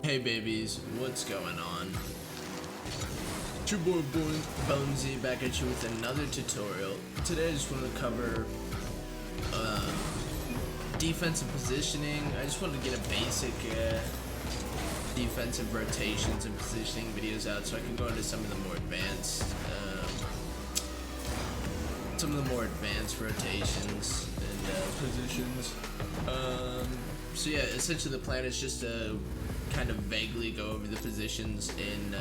Hey babies, what's going on? It's your boy Bonesy back at you with another tutorial. Today I just want to cover defensive positioning. I just wanted to get a basic defensive rotations and positioning videos out so I can go into some of the more advanced rotations and positions. So yeah, essentially the plan is just to kind of vaguely go over the positions in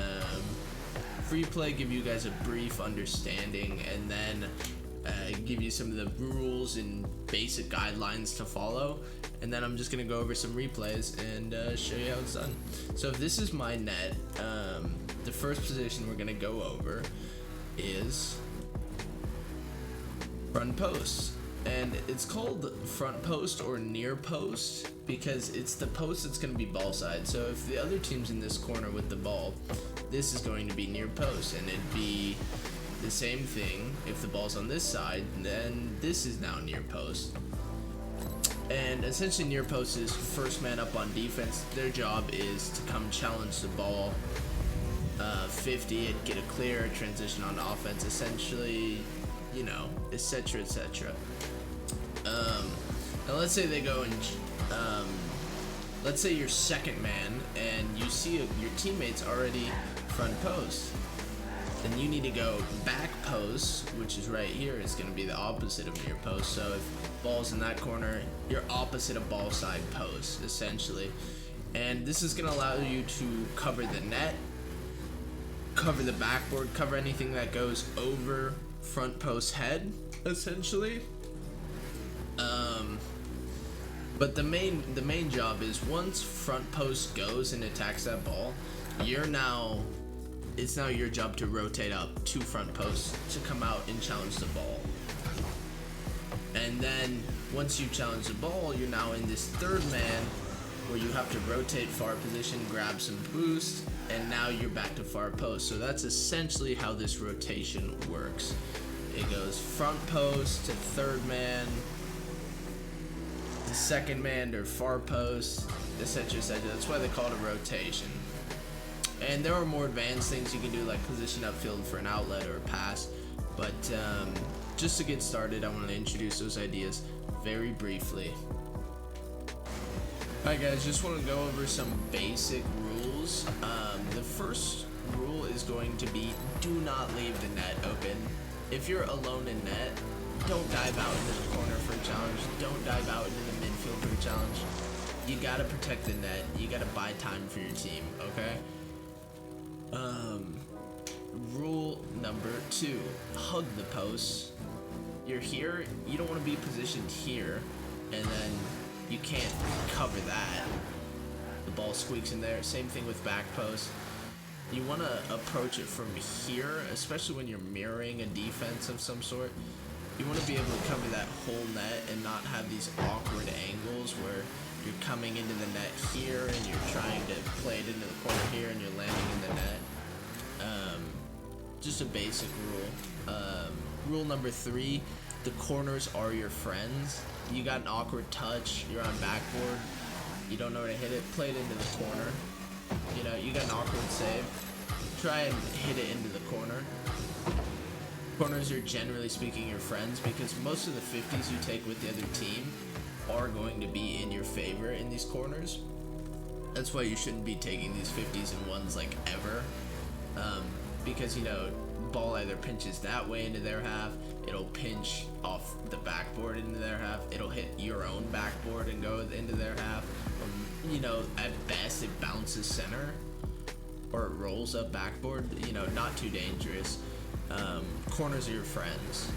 free play, give you guys a brief understanding, and then give you some of the rules and basic guidelines to follow, and then I'm just gonna go over some replays and show you how it's done. So if this is my net, the first position we're gonna go over is front post, and it's called front post or near post because it's the post that's going to be ball side. So if the other team's in this corner with the ball, this is going to be near post, and it'd be the same thing if the ball's on this side, then this is now near post. And essentially near post is first man up on defense. Their job is to come challenge the ball, 50 it, get a clear, transition on offense, essentially, you know, etc, etc. Now let's say they go and let's say you're second man and you see your teammates already front post, then you need to go back post, which is right here. It's going to be the opposite of near post. So if ball's in that corner, you're opposite of ball side post essentially, and this is going to allow you to cover the net, cover the backboard, cover anything that goes over front post head essentially. But the main job is once front post goes and attacks that ball, it's now your job to rotate up to front post to come out and challenge the ball. And then once you challenge the ball, you're now in this third man where you have to rotate far position, grab some boost, and now you're back to far post. So that's essentially how this rotation works. It goes front post to third man, to second man or far post, etc, etc. That's why they call it a rotation. And there are more advanced things you can do, like position upfield for an outlet or a pass. But just to get started, I want to introduce those ideas very briefly. Alright guys, just want to go over some basic rules. The first rule is going to be do not leave the net open. If you're alone in net, don't dive out into the corner for a challenge. Don't dive out into the midfield for a challenge. You gotta protect the net. You gotta buy time for your team, okay? Rule number 2, hug the post. You're here, you don't want to be positioned here, and then you can't cover that. The ball squeaks in there. Same thing with back post. You want to approach it from here, especially when you're mirroring a defense of some sort. You want to be able to cover that whole net and not have these awkward angles where you're coming into the net here and you're trying to play it into the corner here and you're landing in the net. Just a basic rule. Rule number 3, the corners are your friends. You got an awkward touch, you're on backboard, you don't know where to hit it, play it into the corner. You know, you got an awkward save, try and hit it into the corner. Corners are generally speaking your friends because most of the 50s you take with the other team are going to be in your favor in these corners. That's why you shouldn't be taking these 50s and ones like ever, because, you know, ball either pinches that way into their half, it'll pinch off the backboard into their half, it'll hit your own backboard and go into their half, or, you know, at best it bounces center or it rolls up backboard. You know, not too dangerous. Corners are your friends.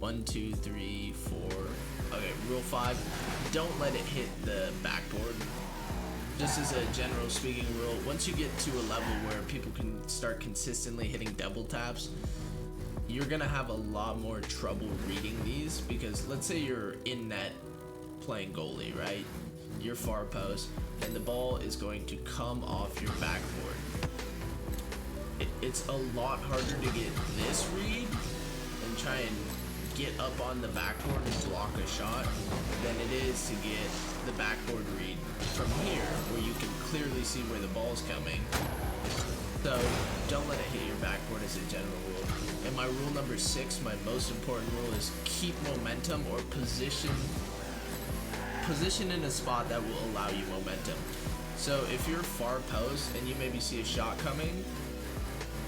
1, 2, 3, 4. Okay, rule 5, don't let it hit the backboard. Just as a general speaking rule, once you get to a level where people can start consistently hitting double taps, you're gonna have a lot more trouble reading these, because let's say you're in net playing goalie, right? You're far post, and the ball is going to come off your backboard. It's a lot harder to get this read and try and get up on the backboard and block a shot than it is to get the backboard read from here, where you can clearly see where the ball's coming. So don't let it hit your backboard as a general rule. And my rule number 6, my most important rule, is keep momentum, or position in a spot that will allow you momentum. So if you're far post and you maybe see a shot coming,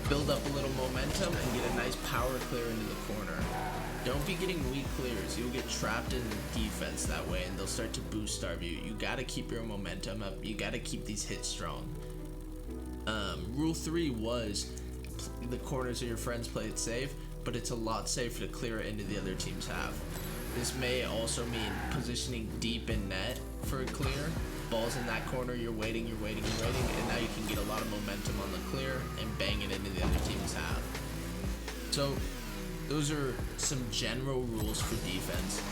build up a little momentum and get a nice power clear into the corner. Don't be getting weak clears. You'll get trapped in defense that way, and they'll start to boost starve you. You gotta keep your momentum up. You gotta keep these hits strong. Rule 3 was the corners of your friends, play it safe, but it's a lot safer to clear it into the other team's half. This may also mean positioning deep in net for a clear. Ball's in that corner, you're waiting, and now you can get a lot of momentum on the clear and bang it into the other team's half. So those are some general rules for defense.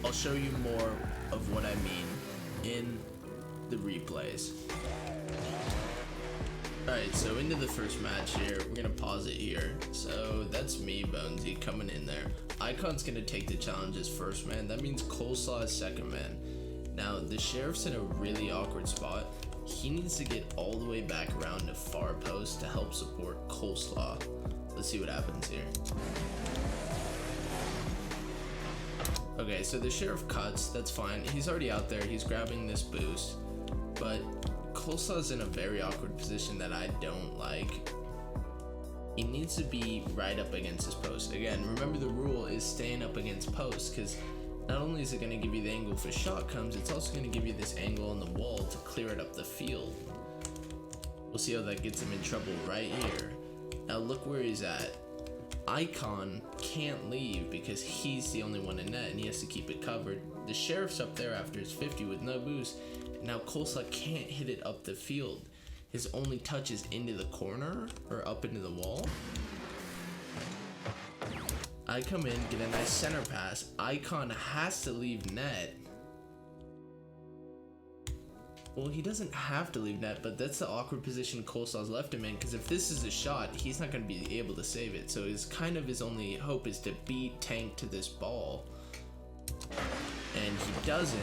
I'll show you more of what I mean in the replays. Alright, so into the first match here. We're gonna pause it here. So that's me, Bonesy, coming in there. Icon's gonna take the challenge as first man. That means Coleslaw is second man. Now, the Sheriff's in a really awkward spot. He needs to get all the way back around to far post to help support Coleslaw. Let's see what happens here. Okay, so the Sheriff cuts. That's fine. He's already out there. He's grabbing this boost. But Coleslaw's in a very awkward position that I don't like. He needs to be right up against his post. Again, remember the rule is staying up against post, because not only is it going to give you the angle for shot comes, it's also going to give you this angle on the wall to clear it up the field. We'll see how that gets him in trouble right here. Now look where he's at. Icon can't leave because he's the only one in net and he has to keep it covered. The Sheriff's up there after his 50 with no boost. Now Coleslaw can't hit it up the field. His only touch is into the corner or up into the wall. I come in, get a nice center pass. Icon has to leave net. Well, he doesn't have to leave net, but that's the awkward position Coleslaw's left him in, because if this is a shot, he's not going to be able to save it. So his only hope is to beat Tank to this ball. And he doesn't,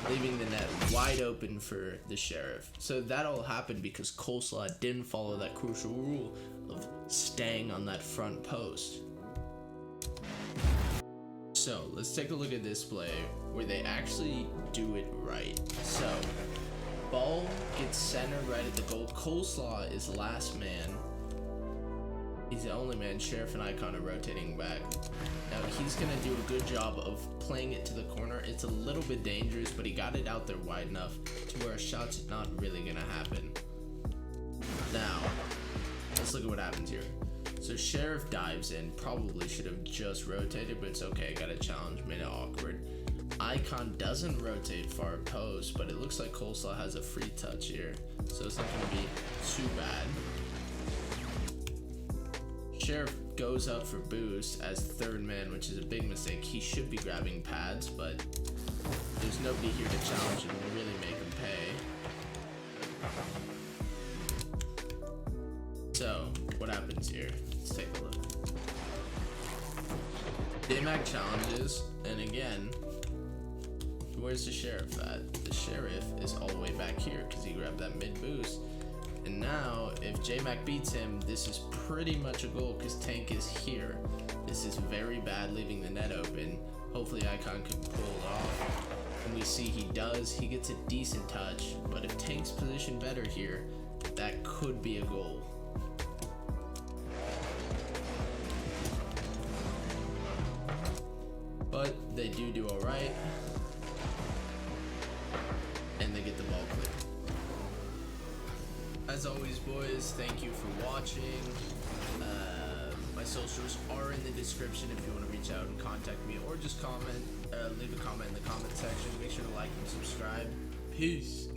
leaving the net wide open for the Sheriff. So that all happened because Coleslaw didn't follow that crucial rule of staying on that front post. So let's take a look at this play where they actually do it right. So ball gets centered right at the goal. Coleslaw is last man. He's the only man. Sheriff and Icon are rotating back. Now he's gonna do a good job of playing it to the corner. It's a little bit dangerous, but he got it out there wide enough to where a shot's not really gonna happen. Now, let's look at what happens here. So Sheriff dives in, probably should have just rotated, but it's okay, got a challenge, made it awkward. Icon doesn't rotate far post, but it looks like Coleslaw has a free touch here, so it's not gonna be too bad. Sheriff goes up for boost as third man, which is a big mistake. He should be grabbing pads, but there's nobody here to challenge him and really make him pay. So, what happens here? Let's take a look. J-Mac challenges, and again, where's the Sheriff at? The Sheriff is all the way back here because he grabbed that mid boost. And now, if J-Mac beats him, this is pretty much a goal because Tank is here. This is very bad, leaving the net open. Hopefully Icon can pull it off. And we see he does. He gets a decent touch, but if Tank's positioned better here, that could be a goal. But they do all right, and they get the ball clear. As always, boys, thank you for watching. My socials are in the description if you want to reach out and contact me, or just comment, leave a comment in the comment section. Make sure to like and subscribe. Peace.